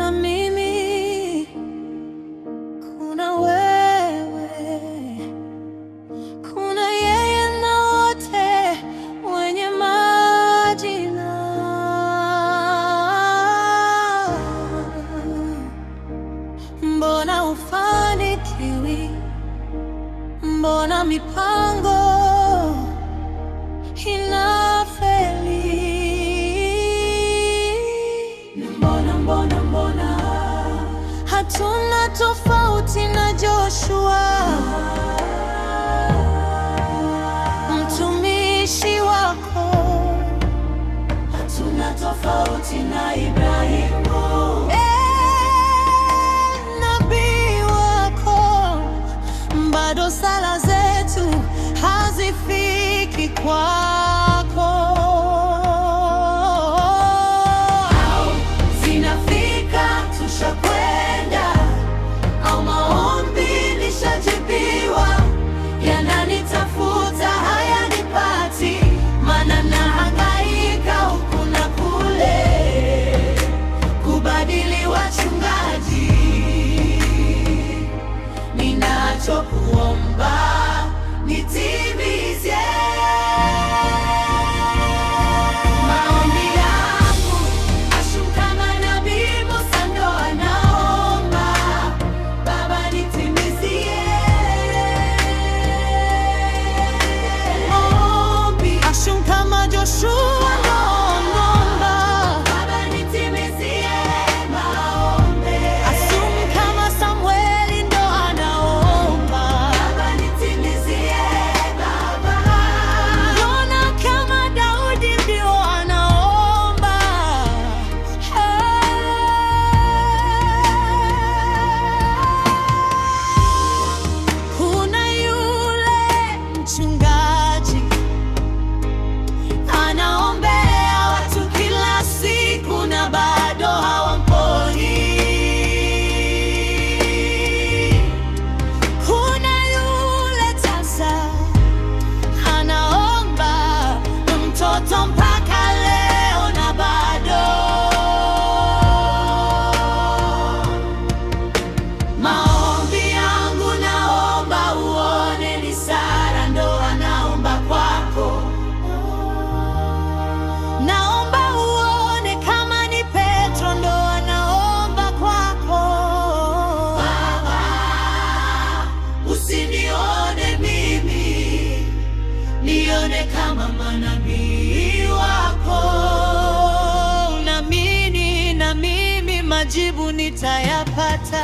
kuna mimi, kuna wewe, kuna yeye na wote wenye majina. Mbona hufanikiwi? Mbona mipango inafeli? Mbona hatuna tofauti na Joshua, mtumishi wako. Hatuna tofauti na Ibrahimu, nabii wako. Bado sala zetu hazifiki kwako. Ninachokuomba nitimizie maombi yangu. Ashuka kama Nabii Musa ndo anaomba, Baba nitimizie maombi. Ashuka kama Joshua ndo anaomba, Baba nitimizie maombi. Ashuka kama Samueli ndo mchungaji anaombea watu kila siku na bado hawamponi. Kuna yule tasa anaomba mtoto mpaka leo na bado. Maombi yangu naomba uone ni Sara ndo anaomba kwako. Naomba uone kama ni Petro ndo anaomba kwako. Baba, usinione mimi, nione kama manabii wako. Na mimi majibu nitayapata.